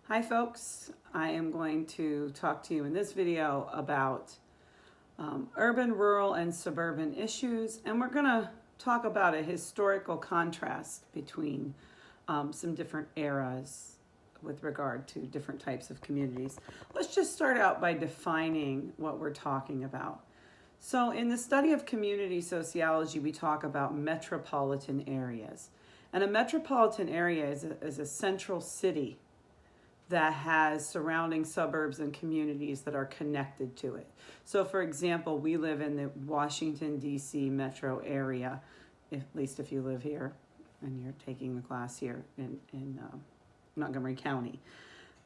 Hi folks, I am going to talk to you in this video about urban, rural, and suburban issues, and we're going to talk about a historical contrast between some different eras with regard to different types of communities. Let's just start out by defining what we're talking about. So in the study of community sociology, we talk about metropolitan areas. And a metropolitan area is a central city that has surrounding suburbs and communities that are connected to it. So for example, we live in the Washington, D.C. metro area, at least if you live here and you're taking the class here in Montgomery County.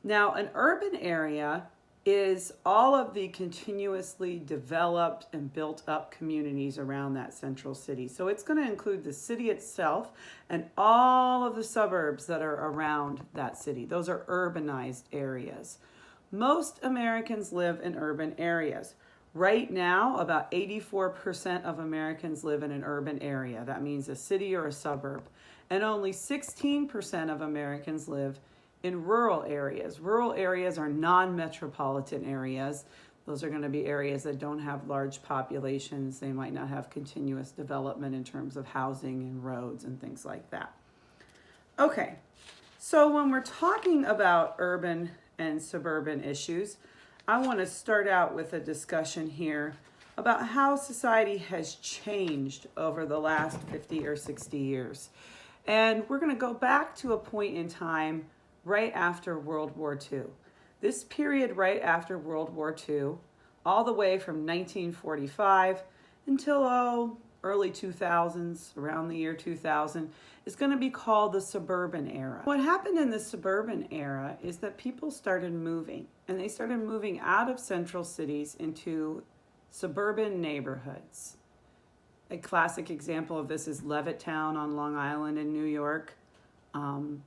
Now, an urban area is all of the continuously developed and built up communities around that central city. So it's going to include the city itself and all of the suburbs that are around that city. Those are urbanized areas. Most Americans live in urban areas. Right now, about 84% of Americans live in an urban area. That means a city or a suburb. And only 16% of Americans live in rural areas. Rural areas are non-metropolitan areas. Those are going to be areas that don't have large populations. They might not have continuous development in terms of housing and roads and things like that. Okay, so when we're talking about urban and suburban issues, I want to start out with a discussion here about how society has changed over the last 50 or 60 years. And we're going to go back to a point in time right after World War II. This period right after World War II, all the way from 1945 until early 2000s, around the year 2000, is going to be called the suburban era. What happened in the suburban era is that people started moving, and they started moving out of central cities into suburban neighborhoods. A classic example of this is Levittown on Long Island in New York.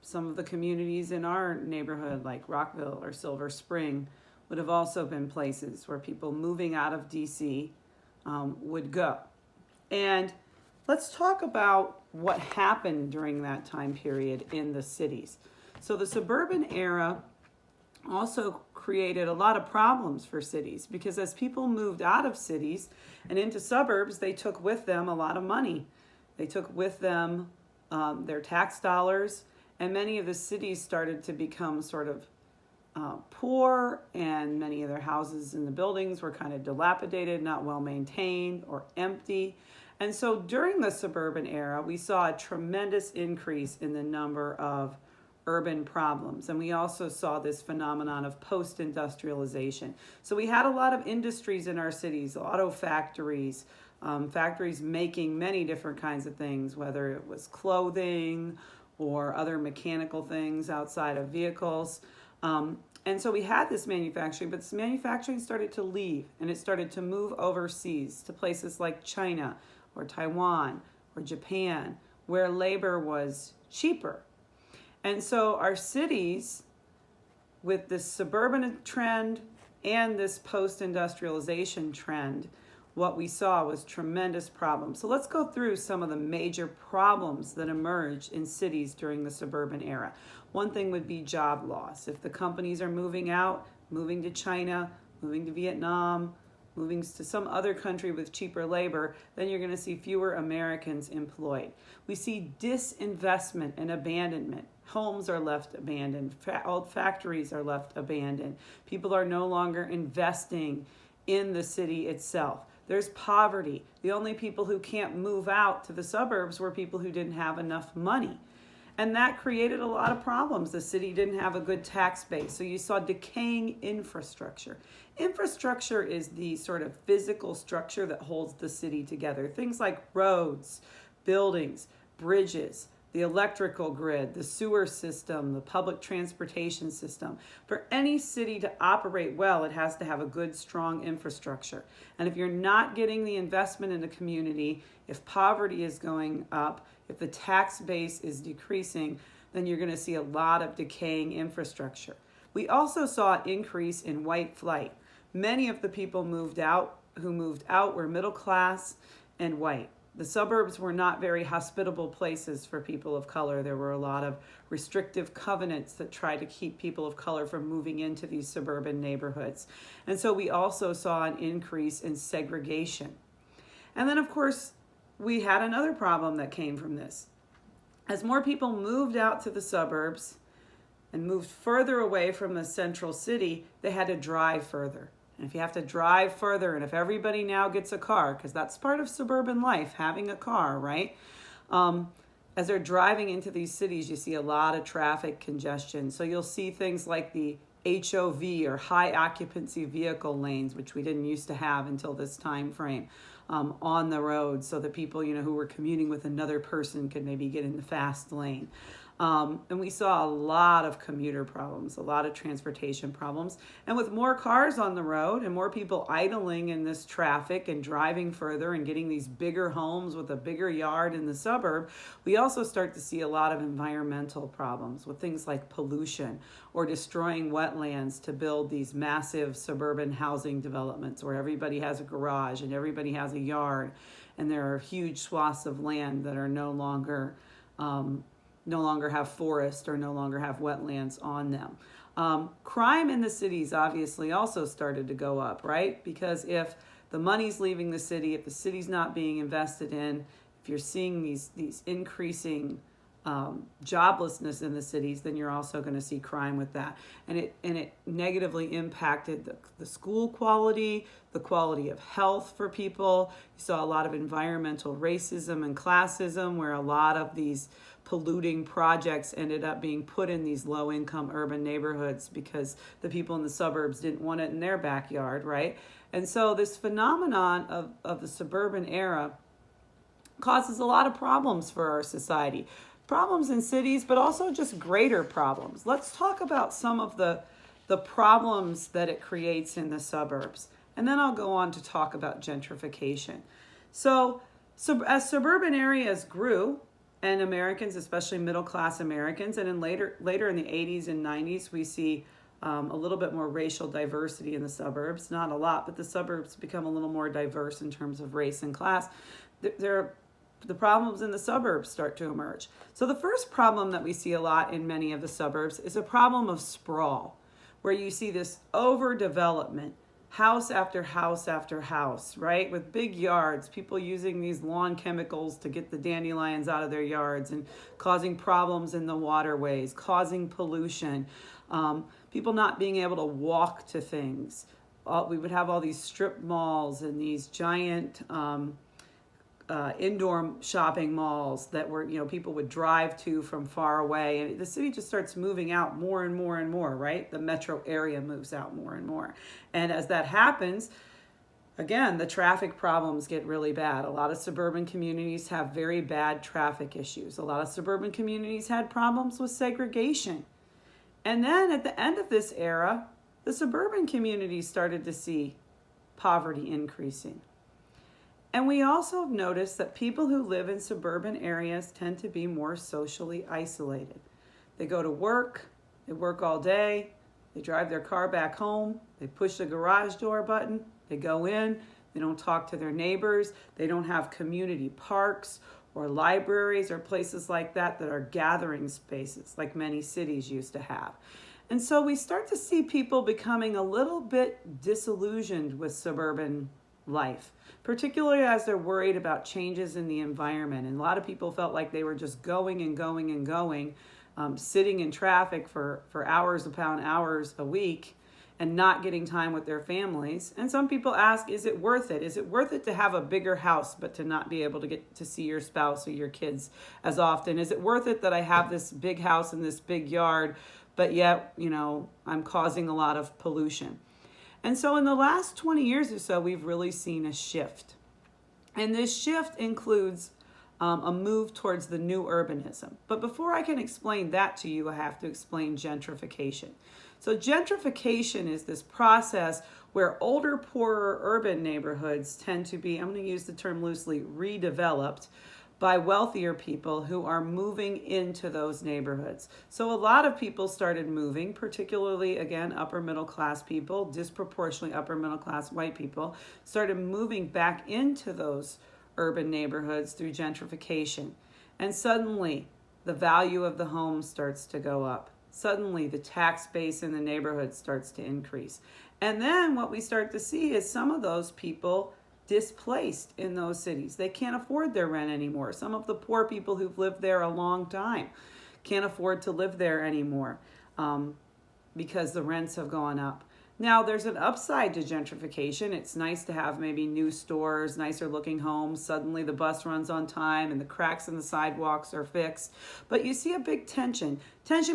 Some of the communities in our neighborhood, like Rockville or Silver Spring, would have also been places where people moving out of DC would go. And let's talk about what happened during that time period in the cities. So the suburban era also created a lot of problems for cities, because as people moved out of cities and into suburbs, they took with them a lot of money. They took with them their tax dollars, and many of the cities started to become sort of poor, and many of their houses and the buildings were kind of dilapidated, not well maintained, or empty. And so during the suburban era, we saw a tremendous increase in the number of urban problems. And we also saw this phenomenon of post-industrialization. So we had a lot of industries in our cities, auto factories, factories making many different kinds of things, whether it was clothing or other mechanical things outside of vehicles. And so we had this manufacturing, but this manufacturing started to leave, and it started to move overseas to places like China or Taiwan or Japan, where labor was cheaper. And so our cities, with this suburban trend and this post-industrialization trend, what we saw was tremendous problems. So let's go through some of the major problems that emerged in cities during the suburban era. One thing would be job loss. If the companies are moving out, moving to China, moving to Vietnam, moving to some other country with cheaper labor, then you're going to see fewer Americans employed. We see disinvestment and abandonment. Homes are left abandoned. Old factories are left abandoned. People are no longer investing in the city itself. There's poverty. The only people who can't move out to the suburbs were people who didn't have enough money. And that created a lot of problems. The city didn't have a good tax base. So you saw decaying infrastructure. Infrastructure is the sort of physical structure that holds the city together. Things like roads, buildings, bridges, the electrical grid, the sewer system, the public transportation system. For any city to operate well, it has to have a good, strong infrastructure. And if you're not getting the investment in the community, if poverty is going up, if the tax base is decreasing, then you're going to see a lot of decaying infrastructure. We also saw an increase in white flight. Many of the people who moved out were middle class and white. The suburbs were not very hospitable places for people of color. There were a lot of restrictive covenants that tried to keep people of color from moving into these suburban neighborhoods. And so we also saw an increase in segregation. And then, of course, we had another problem that came from this. As more people moved out to the suburbs and moved further away from the central city, they had to drive further. And if you have to drive further, and if everybody now gets a car, because that's part of suburban life, having a car, right? As they're driving into these cities, you see a lot of traffic congestion. So you'll see things like the HOV, or high occupancy vehicle lanes, which we didn't used to have until this time frame, on the road, so that people, who were commuting with another person could maybe get in the fast lane. And we saw a lot of commuter problems, a lot of transportation problems. And with more cars on the road and more people idling in this traffic and driving further and getting these bigger homes with a bigger yard in the suburb, we also start to see a lot of environmental problems with things like pollution or destroying wetlands to build these massive suburban housing developments where everybody has a garage and everybody has a yard, and there are huge swaths of land that are no longer have forest or no longer have wetlands on them. Crime in the cities obviously also started to go up, right? Because if the money's leaving the city, if the city's not being invested in, if you're seeing these increasing joblessness in the cities, then you're also going to see crime with that. And it negatively impacted the school quality, the quality of health for people. You saw a lot of environmental racism and classism, where a lot of these polluting projects ended up being put in these low-income urban neighborhoods because the people in the suburbs didn't want it in their backyard, right? And so this phenomenon of the suburban era causes a lot of problems for our society. Problems in cities, but also just greater problems. Let's talk about some of the problems that it creates in the suburbs. And then I'll go on to talk about gentrification. So as suburban areas grew, and Americans, especially middle-class Americans, and in later in the 80s and 90s, we see a little bit more racial diversity in the suburbs. Not a lot, but the suburbs become a little more diverse in terms of race and class. The problems in the suburbs start to emerge. So the first problem that we see a lot in many of the suburbs is a problem of sprawl, where you see this overdevelopment, house after house after house, right? With big yards, people using these lawn chemicals to get the dandelions out of their yards and causing problems in the waterways, causing pollution, people not being able to walk to things. We would have all these strip malls and these giant indoor shopping malls that were, people would drive to from far away. And the city just starts moving out more and more and more, right? The metro area moves out more and more. And as that happens, again, the traffic problems get really bad. A lot of suburban communities have very bad traffic issues. A lot of suburban communities had problems with segregation. And then at the end of this era, the suburban communities started to see poverty increasing. And we also have noticed that people who live in suburban areas tend to be more socially isolated. They go to work, they work all day, they drive their car back home, they push the garage door button, they go in, they don't talk to their neighbors, they don't have community parks or libraries or places like that that are gathering spaces like many cities used to have. And so we start to see people becoming a little bit disillusioned with suburban life, particularly as they're worried about changes in the environment. And a lot of people felt like they were just going and going and going, sitting in traffic for hours upon hours a week and not getting time with their families. And some people ask, is it worth it? Is it worth it to have a bigger house but to not be able to get to see your spouse or your kids as often? Is it worth it that I have this big house and this big yard, but yet, I'm causing a lot of pollution? And so in the last 20 years or so, we've really seen a shift. And this shift includes a move towards the new urbanism. But before I can explain that to you, I have to explain gentrification. So gentrification is this process where older, poorer urban neighborhoods tend to be, I'm going to use the term loosely, redeveloped by wealthier people who are moving into those neighborhoods. So a lot of people started moving, particularly, again, upper middle class people, disproportionately upper middle class white people, started moving back into those urban neighborhoods through gentrification. And suddenly, the value of the home starts to go up. Suddenly, the tax base in the neighborhood starts to increase. And then what we start to see is some of those people displaced in those cities. They can't afford their rent anymore. Some of the poor people who've lived there a long time can't afford to live there anymore because the rents have gone up. Now, there's an upside to gentrification. It's nice to have maybe new stores, nicer looking homes. Suddenly the bus runs on time and the cracks in the sidewalks are fixed. But you see a big tension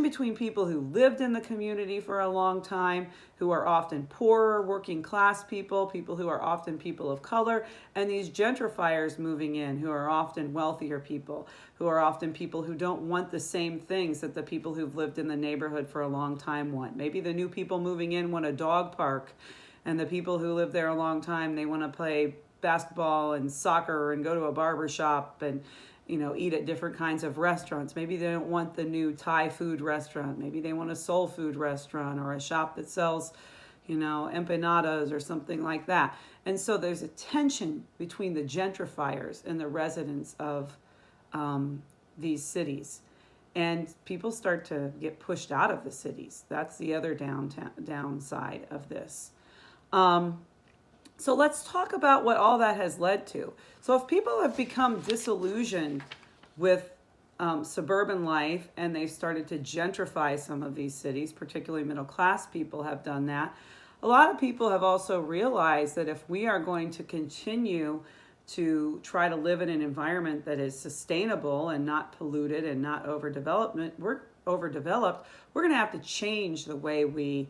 between people who lived in the community for a long time, who are often poorer, working class people, people who are often people of color, and these gentrifiers moving in who are often wealthier people, who are often people who don't want the same things that the people who've lived in the neighborhood for a long time want. Maybe the new people moving in want a dog park, and the people who live there a long time, they want to play basketball and soccer and go to a barber shop and eat at different kinds of restaurants. Maybe they don't want the new Thai food restaurant. Maybe they want a soul food restaurant or a shop that sells, empanadas or something like that. And so there's a tension between the gentrifiers and the residents of these cities. And people start to get pushed out of the cities. That's the other downside of this. So let's talk about what all that has led to. So if people have become disillusioned with suburban life and they've started to gentrify some of these cities, particularly middle class people have done that, a lot of people have also realized that if we are going to continue to try to live in an environment that is sustainable and not polluted and not overdeveloped, we're going to have to change the way we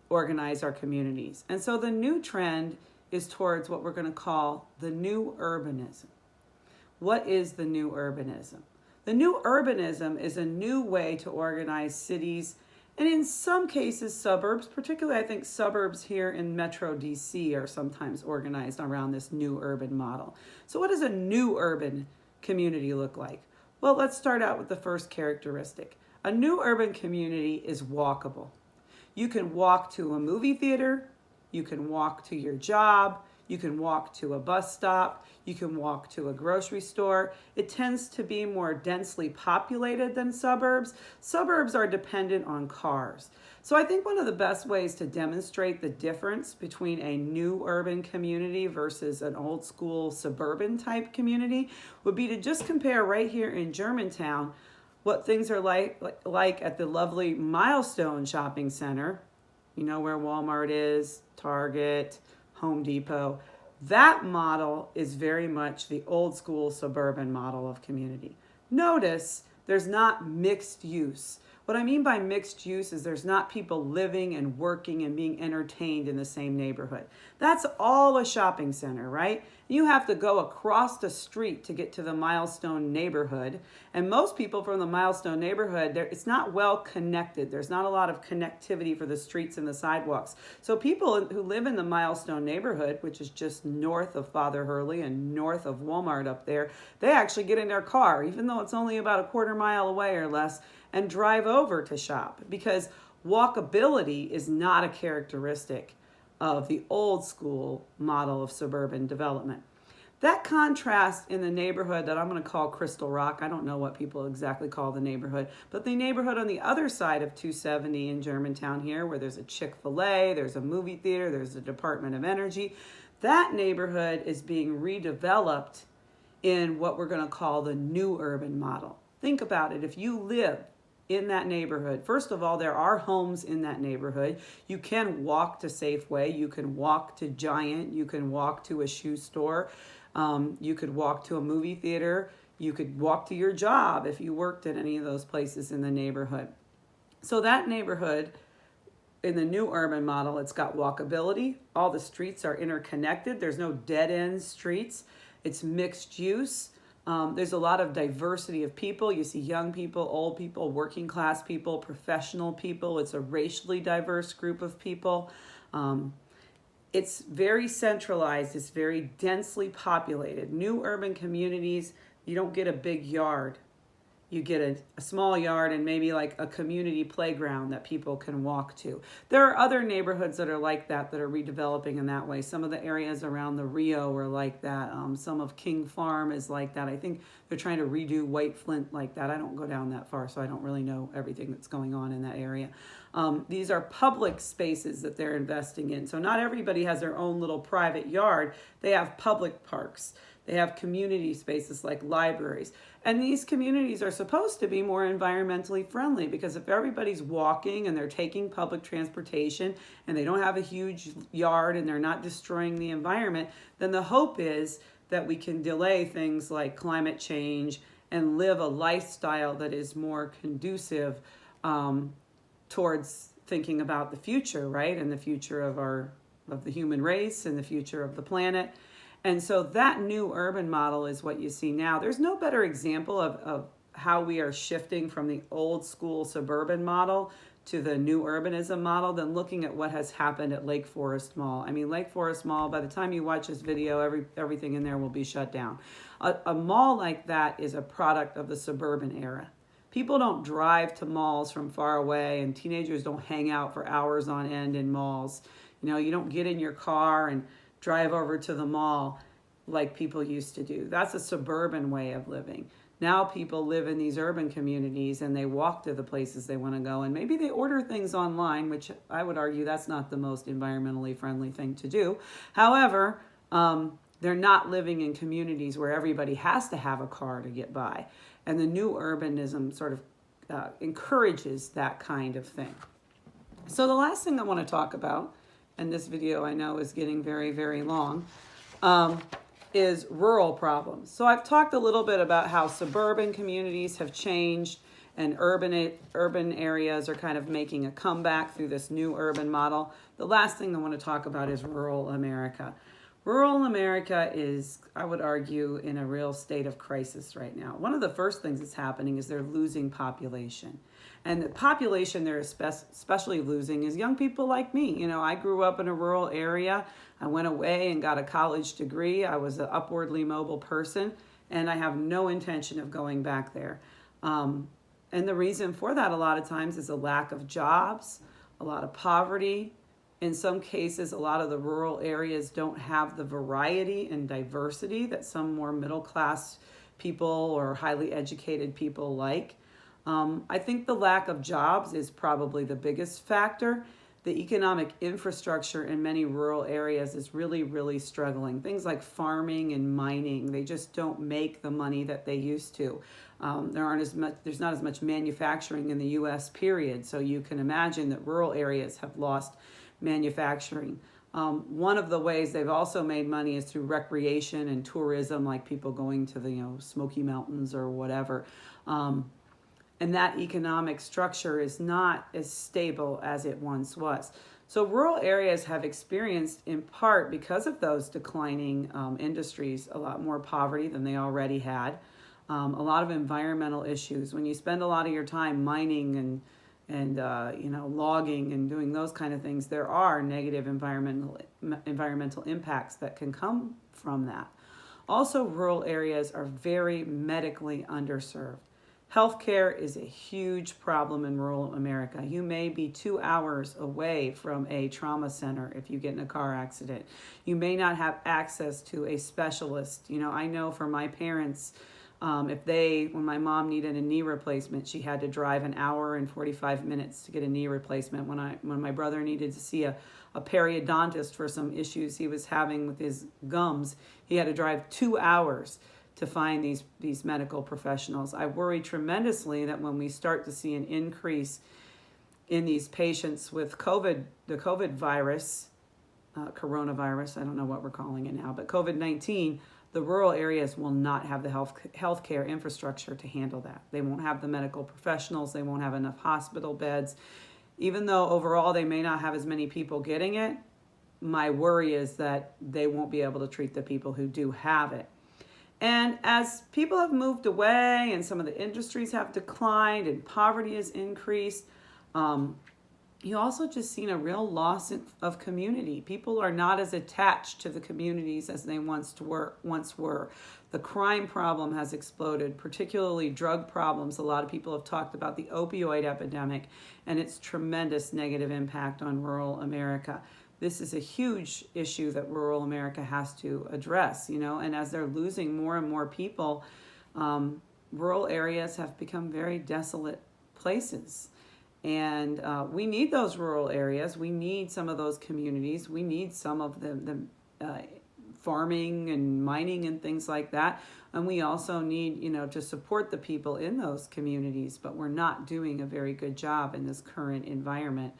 organize our communities. And so the new trend is towards what we're going to call the new urbanism. What is the new urbanism? The new urbanism is a new way to organize cities, and in some cases suburbs, particularly I think suburbs here in Metro DC are sometimes organized around this new urban model. So what does a new urban community look like? Well, let's start out with the first characteristic. A new urban community is walkable. You can walk to a movie theater, you can walk to your job, you can walk to a bus stop, you can walk to a grocery store. It tends to be more densely populated than suburbs. Suburbs are dependent on cars. So I think one of the best ways to demonstrate the difference between a new urban community versus an old school suburban type community would be to just compare right here in Germantown what things are like at the lovely Milestone Shopping Center, where Walmart is, Target, Home Depot. That model is very much the old school suburban model of community. Notice there's not mixed use. What I mean by mixed use is there's not people living and working and being entertained in the same neighborhood. That's all a shopping center, right? You have to go across the street to get to the Milestone neighborhood. And most people from the Milestone neighborhood, it's not well connected. There's not a lot of connectivity for the streets and the sidewalks. So people who live in the Milestone neighborhood, which is just north of Father Hurley and north of Walmart up there, they actually get in their car, even though it's only about a quarter mile away or less, and drive over to shop, because walkability is not a characteristic of the old school model of suburban development. That contrast in the neighborhood that I'm going to call Crystal Rock, I don't know what people exactly call the neighborhood, but the neighborhood on the other side of 270 in Germantown here, where there's a Chick-fil-A, there's a movie theater, there's a Department of Energy, that neighborhood is being redeveloped in what we're going to call the new urban model. Think about it. If you live in that neighborhood, first of all, there are homes in that neighborhood. You can walk to Safeway, you can walk to Giant, you can walk to a shoe store, you could walk to a movie theater, you could walk to your job if you worked at any of those places in the neighborhood. So that neighborhood, in the new urban model, it's got walkability. All the streets are interconnected. There's no dead-end streets. It's mixed use. There's a lot of diversity of people. You see young people, old people, working class people, professional people. It's a racially diverse group of people. It's very centralized. It's very densely populated. New urban communities, you don't get a big yard. You get a small yard and maybe like a community playground that people can walk to. There are other neighborhoods that are like that are redeveloping in that way. Some of the areas around the Rio are like that. Some of King Farm is like that. I think they're trying to redo White Flint like that. I don't go down that far, so I don't really know everything that's going on in that area. These are public spaces that they're investing in. So not everybody has their own little private yard. They have public parks. They have community spaces like libraries. And these communities are supposed to be more environmentally friendly, because if everybody's walking and they're taking public transportation and they don't have a huge yard and they're not destroying the environment, then the hope is that we can delay things like climate change and live a lifestyle that is more conducive towards thinking about the future, right? And the future of the human race and the future of the planet. And so that new urban model is what you see now. There's no better example of how we are shifting from the old school suburban model to the new urbanism model than looking at what has happened at Lake Forest Mall. I mean, Lake Forest Mall, by the time you watch this video, everything in there will be shut down. A mall like that is a product of the suburban era. People don't drive to malls from far away, and teenagers don't hang out for hours on end in malls. You know, you don't get in your car and drive over to the mall like people used to do. That's a suburban way of living. Now people live in these urban communities and they walk to the places they want to go, and maybe they order things online, which I would argue that's not the most environmentally friendly thing to do. However, they're not living in communities where everybody has to have a car to get by. And the new urbanism sort of encourages that kind of thing. So the last thing I want to talk about, and this video I know is getting very, very long, is rural problems. So I've talked a little bit about how suburban communities have changed and urban areas are kind of making a comeback through this new urban model. The last thing I want to talk about is rural America. Rural America is, I would argue, in a real state of crisis right now. One of the first things that's happening is they're losing population. And the population they're especially losing is young people like me. You know, I grew up in a rural area. I went away and got a college degree. I was an upwardly mobile person, and I have no intention of going back there. And the reason for that a lot of times is a lack of jobs, a lot of poverty. In some cases, a lot of the rural areas don't have the variety and diversity that some more middle class people or highly educated people like. I think the lack of jobs is probably the biggest factor. The economic infrastructure in many rural areas is really, really struggling. Things like farming and mining, they just don't make the money that they used to. There's not as much manufacturing in the U.S., period. So you can imagine that rural areas have lost manufacturing. One of the ways they've also made money is through recreation and tourism, like people going to the Smoky Mountains or whatever. And that economic structure is not as stable as it once was. So rural areas have experienced, in part because of those declining industries, a lot more poverty than they already had. A lot of environmental issues. When you spend a lot of your time mining and logging and doing those kind of things, there are negative environmental impacts that can come from that. Also, rural areas are very medically underserved. Healthcare is a huge problem in rural America. You may be 2 hours away from a trauma center if you get in a car accident. You may not have access to a specialist. I know for my parents, when my mom needed a knee replacement, she had to drive an hour and 45 minutes to get a knee replacement. When my brother needed to see a periodontist for some issues he was having with his gums, he had to drive 2 hours to find these medical professionals. I worry tremendously that when we start to see an increase in these patients with the COVID virus, coronavirus, I don't know what we're calling it now, but COVID-19, the rural areas will not have the healthcare infrastructure to handle that. They won't have the medical professionals. They won't have enough hospital beds. Even though overall they may not have as many people getting it, my worry is that they won't be able to treat the people who do have it. And as people have moved away and some of the industries have declined and poverty has increased, you also just seen a real loss of community. People are not as attached to the communities as they once were. The crime problem has exploded, particularly drug problems. A lot of people have talked about the opioid epidemic and its tremendous negative impact on rural America. This is a huge issue that rural America has to address, and as they're losing more and more people, rural areas have become very desolate places. And we need those rural areas. We need some of those communities. We need some of the farming and mining and things like that. And we also need, to support the people in those communities. But we're not doing a very good job in this current environment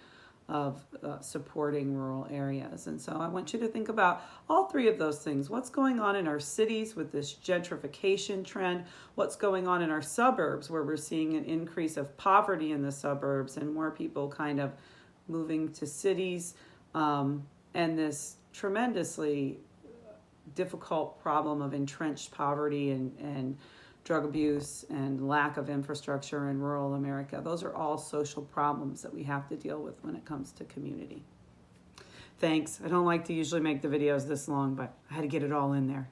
of supporting rural areas. And so I want you to think about all three of those things. What's going on in our cities with this gentrification trend? What's going on in our suburbs, where we're seeing an increase of poverty in the suburbs and more people kind of moving to cities, and this tremendously difficult problem of entrenched poverty and drug abuse and lack of infrastructure in rural America. Those are all social problems that we have to deal with when it comes to community. Thanks. I don't like to usually make the videos this long, but I had to get it all in there.